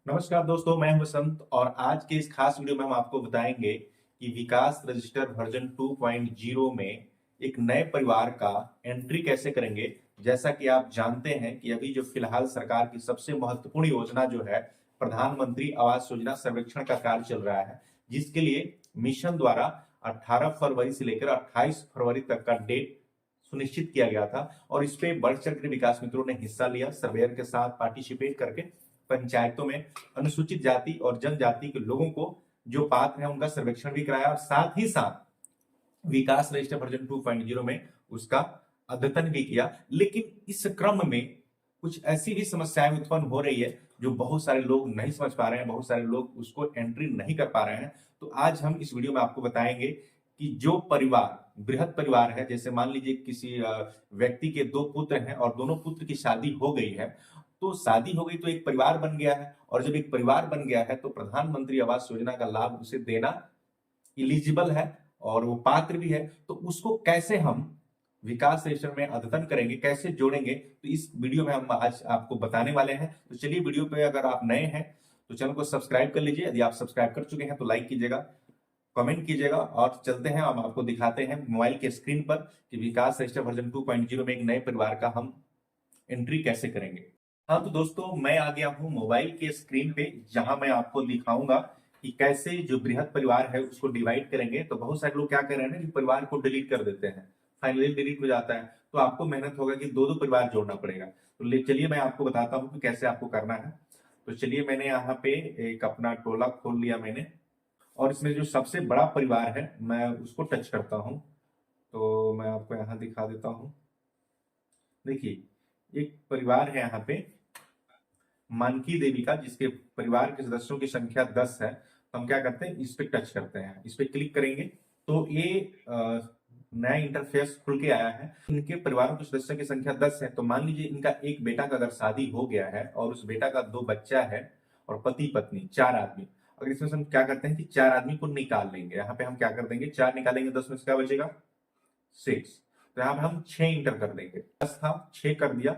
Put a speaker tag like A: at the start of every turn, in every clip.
A: नमस्कार दोस्तों, मैं हूं वसंत और आज के इस खास वीडियो में हम आपको बताएंगे कि विकास रजिस्टर वर्जन 2.0 में एक नए परिवार का एंट्री कैसे करेंगे। जैसा कि आप जानते हैं कि अभी जो फिलहाल सरकार की सबसे महत्वपूर्ण योजना जो है प्रधानमंत्री आवास योजना सर्वेक्षण का कार्य चल रहा है, जिसके लिए मिशन द्वारा 18 फरवरी से लेकर 28 फरवरी तक का डेट सुनिश्चित किया गया था और इस पे बढ़ चढ़ कर विकास मित्रों ने हिस्सा लिया, सर्वेयर के साथ पार्टिसिपेट करके पंचायतों में अनुसूचित जाति और जनजाति के लोगों को जो पात्र है उनका सर्वेक्षण भी कराया और साथ ही साथ विकास रजिस्टर वर्जन 2.0 में उसका अद्यतन भी किया। लेकिन इस क्रम में कुछ ऐसी भी समस्याएं उत्पन्न हो रही है जो बहुत सारे लोग नहीं समझ पा रहे हैं, बहुत सारे लोग उसको एंट्री नहीं कर पा रहे हैं। तो आज हम इस वीडियो में आपको बताएंगे कि जो परिवार बृहत परिवार है, जैसे मान लीजिए किसी व्यक्ति के दो पुत्र हैं और दोनों पुत्र की शादी हो गई है, तो शादी हो गई तो एक परिवार बन गया है और जब एक परिवार बन गया है तो प्रधानमंत्री आवास योजना का लाभ उसे देना इलिजिबल है और वो पात्र भी है। तो उसको कैसे हम विकास रजिस्टर में अद्यतन करेंगे, कैसे जोड़ेंगे, तो इस वीडियो में हम आज आपको बताने वाले हैं। तो चलिए, वीडियो पे अगर आप नए हैं तो चैनल को सब्सक्राइब कर लीजिए, यदि आप सब्सक्राइब कर चुके हैं तो लाइक कीजिएगा, कमेंट कीजिएगा और चलते हैं। हम आपको दिखाते हैं मोबाइल के स्क्रीन पर कि विकास रजिस्टर वर्जन 2.0 में एक नए परिवार का हम एंट्री कैसे करेंगे। हाँ तो दोस्तों, मैं आ गया हूँ मोबाइल के स्क्रीन पे, जहां मैं आपको दिखाऊंगा कि कैसे जो बृहत परिवार है उसको डिवाइड करेंगे। तो बहुत सारे लोग क्या कर रहे हैं ना कि परिवार को डिलीट कर देते हैं, फाइनली डिलीट हो जाता है, तो आपको मेहनत होगा कि दो दो परिवार जोड़ना पड़ेगा। तो चलिए मैं आपको बताता हूँ कि कैसे आपको करना है। तो चलिए, मैंने यहाँ पे एक अपना टोला खोल लिया मैंने, और इसमें जो सबसे बड़ा परिवार है मैं उसको टच करता हूँ। तो मैं आपको यहाँ दिखा देता हूँ। देखिए, एक परिवार है यहाँ पे मानकी देवी का, जिसके परिवार के सदस्यों की संख्या 10 है। तो हम क्या करते हैं, इस पे टच करते हैं, इस पे क्लिक करेंगे तो ये नया इंटरफेस खुल के आया है। इनके परिवारों के सदस्यों की संख्या 10 है। तो मान लीजिए इनका एक बेटा का अगर शादी हो गया है और उस बेटा का दो बच्चा है और पति पत्नी 4 आदमी। अगर इसमें से हम क्या करते हैं कि 4 आदमी को निकाल लेंगे। यहाँ पे हम क्या कर देंगे, 4 निकालेंगे, 10 में से क्या बचेगा, 6। तो यहाँ पे हम 6 इंटर कर देंगे, 10 था 6 कर दिया।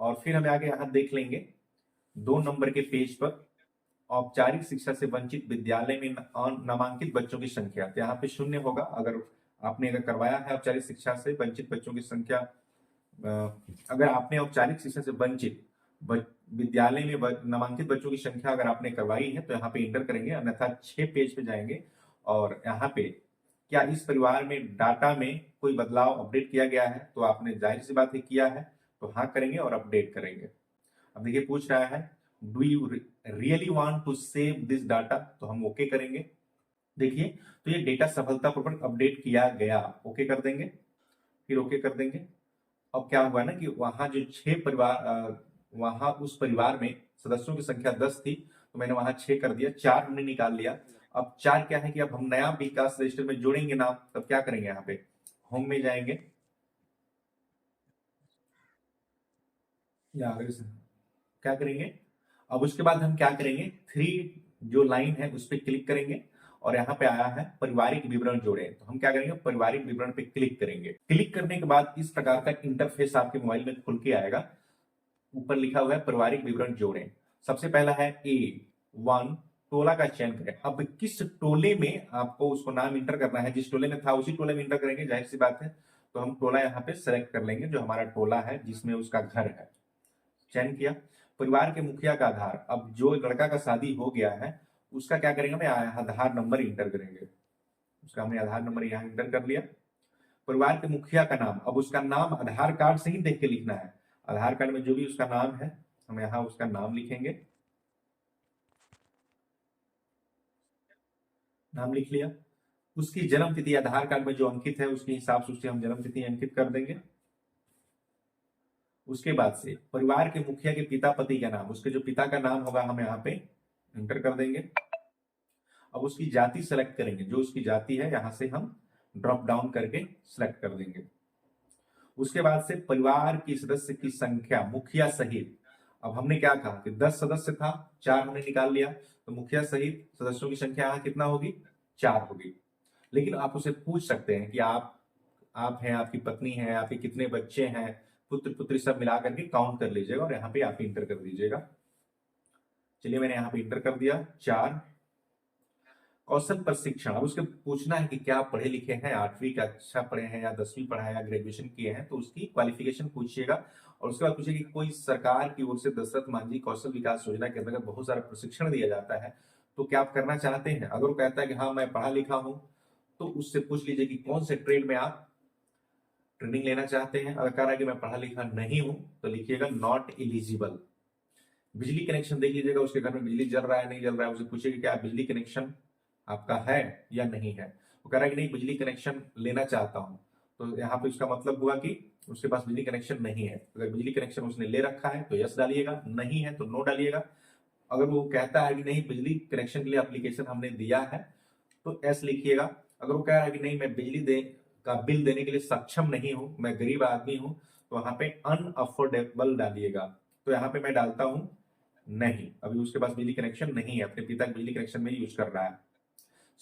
A: और फिर हम आगे यहाँ देख लेंगे 2 नंबर के पेज पर औपचारिक शिक्षा से वंचित विद्यालय में नामांकित बच्चों की संख्या। तो यहाँ पे 0 होगा अगर आपने करवाया है औपचारिक शिक्षा से वंचित बच्चों की संख्या। अगर आपने औपचारिक शिक्षा से वंचित विद्यालय में नामांकित बच्चों की संख्या अगर आपने करवाई है तो यहाँ पे इंटर करेंगे, अन्यथा 6 पेज पे जाएंगे और यहाँ पे क्या इस परिवार में डाटा में कोई बदलाव अपडेट किया गया है, तो आपने जाहिर सी बात है किया है, तो हाँ करेंगे और अपडेट करेंगे। अब देखिए पूछ रहा है do you really want to save this data, तो हम ओके करेंगे। देखिए, तो ये डेटा सफलतापूर्वक अपडेट किया गया, ओके कर देंगे, फिर ओके कर देंगे। अब क्या हुआ ना कि वहां जो 6 परिवार, वहां उस परिवार में सदस्यों की संख्या 10 थी, तो मैंने वहां 6 कर दिया, 4 हमने निकाल लिया। अब 4 क्या है कि अब हम नया विकास रजिस्टर में जोड़ेंगे नाम, तब क्या करेंगे, यहाँ पे होम में जाएंगे या अगर क्या करेंगे, अब उसके बाद हम क्या करेंगे, 3 जो लाइन है उस पर क्लिक करेंगे और यहाँ पे आया है पारिवारिक विवरण जोड़े, तो हम क्या करेंगे, पारिवारिक विवरण पे क्लिक करेंगे। क्लिक करने के बाद इस प्रकार का इंटरफेस आपके मोबाइल में खुल के आएगा। ऊपर लिखा हुआ है पारिवारिक विवरण जोड़ें। सबसे पहला है A1, टोला का चयन करें। अब किस टोले में आपको उसको नाम इंटर करना है, जिस टोले में था उसी टोले में इंटर करेंगे, जाहिर सी बात है। तो हम टोला यहाँ पे सेलेक्ट कर लेंगे जो हमारा टोला है जिसमें उसका घर है, चयन किया। परिवार के मुखिया का आधार, अब जो लड़का का शादी हो गया है उसका क्या करेंगे, मैं आधार नंबर इंटर करेंगे, उसका हमने आधार नंबर यहाँ इंटर कर लिया। परिवार के मुखिया का नाम, अब उसका नाम आधार कार्ड से ही देख के लिखना है, आधार कार्ड में जो भी उसका नाम है हम यहाँ उसका नाम लिखेंगे, नाम लिख लिया। उसकी जन्म तिथि आधार कार्ड में जो अंकित है उसके हिसाब से उससे हम जन्म तिथि अंकित कर देंगे। उसके बाद से परिवार के मुखिया के पिता पति का नाम, उसके जो पिता का नाम होगा हम यहाँ पे इंटर कर देंगे। अब उसकी जाति सेलेक्ट करेंगे, जो उसकी जाति है यहाँ से हम ड्रॉप डाउन करके सेलेक्ट कर देंगे। उसके बाद से परिवार की सदस्य की संख्या मुखिया सहित, अब हमने क्या कहा कि 10 सदस्य था, 4 हमने निकाल लिया, तो मुखिया सहित सदस्यों की संख्या यहाँ कितना होगी, 4 होगी। लेकिन आप उसे पूछ सकते हैं कि आप हैं, आपकी पत्नी है, आपके कितने बच्चे हैं, पुत्र पुत्री सब मिला करके काउंट कर लीजिएगा और यहाँ पे आप इंटर कर दीजिएगा। चलिए मैंने यहाँ पे इंटर कर दिया 4। कौशल प्रशिक्षण, अब उसके पूछना है कि क्या आप पढ़े लिखे हैं, 8वीं का अच्छा पढ़े हैं या 10वीं पढ़ा है या ग्रेजुएशन किए हैं, तो उसकी क्वालिफिकेशन पूछिएगा। और उसके बाद पूछिए कि कोई सरकार की ओर से दशरथ मांझी कौशल विकास योजना के अंतर्गत बहुत सारा प्रशिक्षण दिया जाता है, तो क्या आप करना चाहते हैं। अगर वो कहता है कि हाँ मैं पढ़ा लिखा हूं, तो उससे पूछ लीजिए कि कौन से ट्रेड में आप ट्रेनिंग लेना चाहते हैं। अगर कह रहा है कि मैं पढ़ा लिखा नहीं हूं, तो लिखिएगा नॉट एलिजिबल। बिजली कनेक्शन देख लीजिएगा, उसके घर में बिजली जल रहा है नहीं जल रहा है, उसे पूछिए क्या बिजली कनेक्शन आपका है या नहीं है। वो कह रहा है कि नहीं बिजली कनेक्शन लेना चाहता हूं, तो यहाँ पे उसका मतलब हुआ कि उसके पास बिजली कनेक्शन नहीं है। अगर बिजली कनेक्शन उसने ले रखा है तो यस डालिएगा, नहीं है तो नो डालिएगा। अगर वो कहता है कि नहीं बिजली कनेक्शन के लिए एप्लीकेशन हमने दिया है, तो एस लिखिएगा। अगर वो कह रहा है कि नहीं मैं बिजली दे का बिल देने के लिए सक्षम नहीं हूं, मैं गरीब आदमी हूं, तो यहाँ पे अनअफोर्डेबल डालिएगा। तो यहाँ पे मैं डालता हूं नहीं, अभी उसके पास बिजली कनेक्शन नहीं है, अपने पिता के बिजली कनेक्शन में यूज कर रहा है।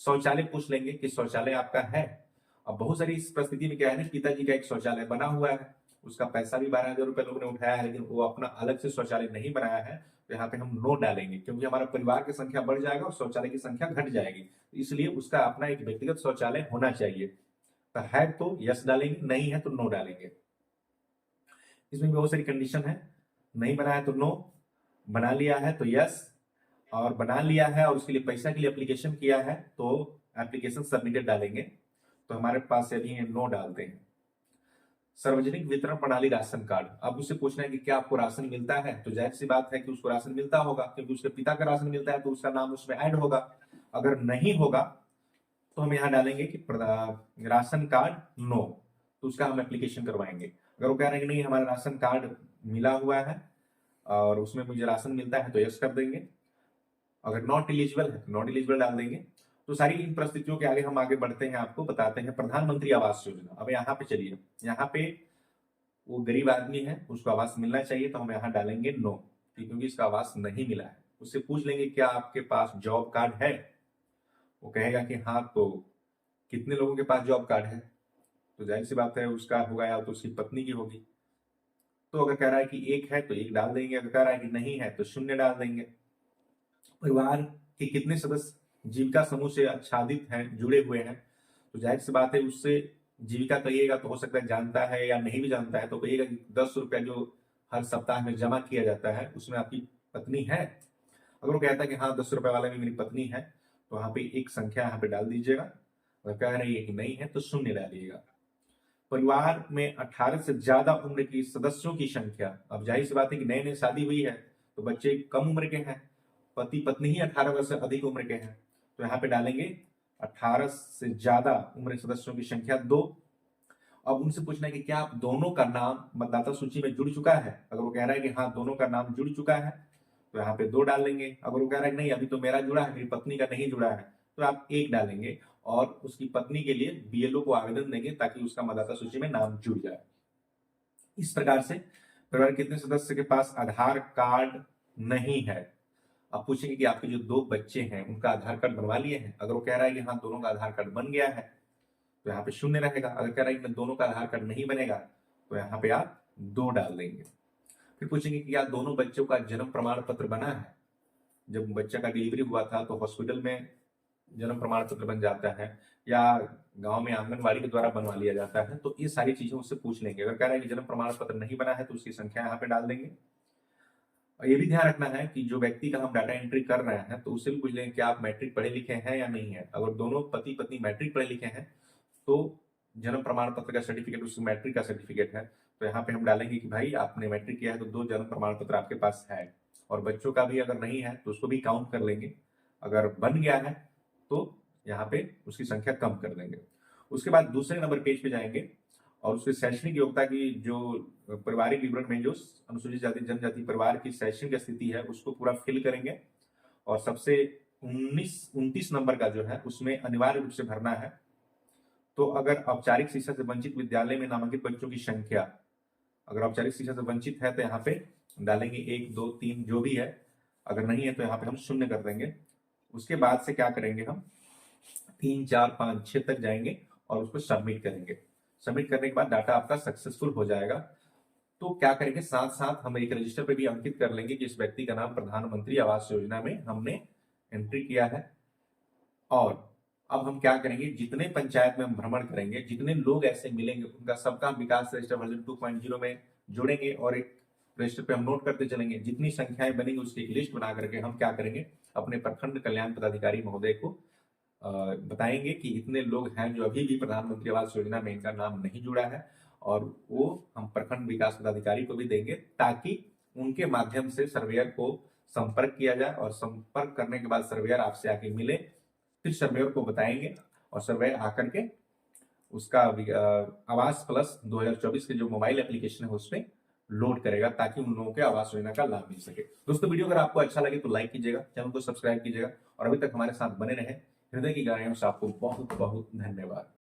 A: शौचालय पूछ लेंगे कि शौचालय आपका है। अब बहुत सारी इस परिस्थिति में क्या है ना, पिताजी का एक शौचालय बना हुआ है, उसका पैसा भी 12,000 रुपए लोगों ने उठाया है, लेकिन वो अपना अलग से शौचालय नहीं बनाया है, तो यहाँ पे हम नो डालेंगे, क्योंकि हमारा परिवार की संख्या बढ़ जाएगा और शौचालय की संख्या घट जाएगी, इसलिए उसका अपना एक व्यक्तिगत शौचालय होना चाहिए। तो है तो यस डालेंगे, नहीं है तो नो डालेंगे। इसमें बहुत सारी कंडीशन है, नहीं बना है तो नो, बना लिया है तो यस, और बना लिया है और उसके लिए पैसा के लिए एप्लीकेशन किया है तो एप्लीकेशन सबमिटेड डालेंगे। तो हमारे पास अभी नो डालते हैं। सार्वजनिक वितरण प्रणाली राशन कार्ड, अब उससे पूछना है कि क्या आपको राशन मिलता है, तो जाहिर सी बात है कि उसको राशन मिलता होगा, क्योंकि उसके पिता का राशन मिलता है तो उसका नाम उसमें ऐड होगा। अगर नहीं होगा तो हम यहाँ डालेंगे कि राशन कार्ड नो, तो उसका हम एप्लीकेशन करवाएंगे। अगर वो कह रहे हैं कि नहीं हमारा राशन कार्ड मिला हुआ है और उसमें मुझे राशन मिलता है, तो यस कर देंगे। अगर नॉट एलिजिबल है तो नॉट एलिजिबल डाल देंगे। तो सारी इन परिस्थितियों के आगे हम आगे बढ़ते हैं, आपको बताते हैं प्रधानमंत्री आवास योजना। अब यहाँ पे चलिए, यहाँ पे वो गरीब आदमी है, उसको आवास मिलना चाहिए, तो हम यहाँ डालेंगे नो, क्योंकि इसका आवास नहीं मिला है। उससे पूछ लेंगे क्या आपके पास जॉब कार्ड है, वो कहेगा कि हाँ, तो कितने लोगों के पास जॉब कार्ड है, तो जाहिर सी बात है उसका होगा या तो उसकी पत्नी की होगी। तो अगर कह रहा है कि एक है तो एक डाल देंगे, अगर कह रहा है कि नहीं है तो शून्य डाल देंगे। परिवार के कितने सदस्य जीविका समूह से आच्छादित हैं, जुड़े हुए हैं, तो जाहिर सी बात है उससे जीविका कहिएगा तो हो सकता है जानता है या नहीं भी जानता है, तो कहिएगा कि 10 रुपया जो हर सप्ताह में जमा किया जाता है उसमें आपकी पत्नी है। अगर वो कहता है कि हाँ 10 रुपए वाले में मेरी पत्नी है, तो वहां पे एक संख्या यहाँ पे डाल दीजिएगा। अगर कह रही है कि नहीं है तो शून्य डालिएगा। परिवार में 18 से ज्यादा उम्र की सदस्यों की संख्या, अब जाहिर सी बात है कि नए नए शादी हुई है तो बच्चे कम उम्र के हैं, पति पत्नी ही 18 वर्ष से अधिक उम्र के हैं, तो यहाँ पे डालेंगे 18 से ज्यादा उम्र सदस्यों की संख्या 2। अब उनसे पूछना है कि क्या आप दोनों का नाम मतदाता सूची में जुड़ चुका है। अगर वो कह रहा है कि हाँ दोनों का नाम जुड़ चुका है, तो यहाँ पे 2 डाल देंगे। अगर वो कह रहा है कि नहीं अभी तो मेरा जुड़ा है, मेरी पत्नी का नहीं जुड़ा है, तो आप 1 डालेंगे और उसकी पत्नी के लिए बीएलओ को आवेदन देंगे ताकि उसका मतदाता सूची में नाम जुड़ जाए। इस प्रकार से परिवार के कितने सदस्य के पास आधार कार्ड नहीं है। अब पूछेंगे कि आपके जो 2 बच्चे हैं उनका आधार कार्ड बनवा लिए हैं। अगर वो कह रहा है कि हाँ दोनों का आधार कार्ड बन गया है, तो यहाँ पे शून्य रहेगा। अगर कह रहा है कि दोनों का आधार कार्ड नहीं बनेगा, तो यहाँ पे आप 2 डाल देंगे। फिर पूछेंगे कि क्या दोनों बच्चों का जन्म प्रमाण पत्र बना है। जब बच्चा का डिलीवरी हुआ था तो हॉस्पिटल में जन्म प्रमाण पत्र बन जाता है या गांव में आंगनबाड़ी के द्वारा बनवा लिया जाता है, तो ये सारी चीजें उससे पूछ लेंगे। अगर कह रहा है कि जन्म प्रमाण पत्र नहीं बना है, तो उसकी संख्या यहाँ पे डाल देंगे। और ये भी ध्यान रखना है कि जो व्यक्ति का हम डाटा एंट्री कर रहे हैं, तो उससे भी पूछ लेंगे कि आप मैट्रिक पढ़े लिखे हैं या नहीं है। अगर दोनों पति पत्नी मैट्रिक पढ़े लिखे हैं, तो जन्म प्रमाण पत्र का सर्टिफिकेट उस मैट्रिक का सर्टिफिकेट है, तो यहाँ पे हम डालेंगे कि भाई आपने मैट्रिक किया है तो 2 जन्म प्रमाण पत्र आपके पास है। और बच्चों का भी अगर नहीं है तो उसको भी काउंट कर लेंगे। अगर बन गया है तो यहाँ पे उसकी संख्या कम कर देंगे। उसके बाद दूसरे नंबर पेज पे जाएंगे और उसके शैक्षणिक योग्यता की जो पारिवारिक विवरण में जो अनुसूचित जाति जनजाति परिवार की शैक्षणिक स्थिति है उसको पूरा फिल करेंगे। और सबसे 29 नंबर का जो है उसमें अनिवार्य रूप से भरना है। तो अगर औपचारिक शिक्षा से वंचित विद्यालय में नामांकित बच्चों की संख्या, अगर औपचारिक शिक्षा से वंचित है तो यहाँ पे डालेंगे 1 2 3 जो भी है। अगर नहीं है तो यहाँ पे हम शून्य कर देंगे। उसके बाद से क्या करेंगे, हम 3 4 5 6 तक जाएंगे और उसको सबमिट करेंगे। सबमिट करने के बाद डाटा आपका सक्सेसफुल हो जाएगा। तो क्या करेंगे, साथ साथ हम एक रजिस्टर पे भी अंकित कर लेंगे कि इस व्यक्ति का नाम प्रधानमंत्री आवास योजना में हमने एंट्री किया है। और अब हम क्या करेंगे, जितने पंचायत में हम भ्रमण करेंगे, जितने लोग ऐसे मिलेंगे, उनका सबका विकास रजिस्टर वर्जन 2.0 में जोड़ेंगे और एक रजिस्टर पे हम नोट करते चलेंगे। जितनी संख्याएं बनेंगी उसकी एक लिस्ट बना करके हम क्या करेंगे, अपने प्रखंड कल्याण पदाधिकारी महोदय को बताएंगे कि इतने लोग हैं जो अभी भी प्रधानमंत्री आवास योजना में इनका नाम नहीं जुड़ा है, और वो हम प्रखंड विकास पदाधिकारी को भी देंगे ताकि उनके माध्यम से सर्वेयर को संपर्क किया जाए, और संपर्क करने के बाद सर्वेयर आपसे आके मिले, फिर सर्वेयर को बताएंगे और सर्वेयर आकर के उसका आवास प्लस 2024 के जो मोबाइल एप्लीकेशन है उसमें लोड करेगा ताकि उन लोगों के आवास योजना का लाभ मिल सके। दोस्तों, वीडियो अगर आपको अच्छा लगे तो लाइक कीजिएगा, चैनल को सब्सक्राइब कीजिएगा, और अभी तक हमारे साथ बने रहे। हृदय की गहराइयों से आपको बहुत बहुत धन्यवाद।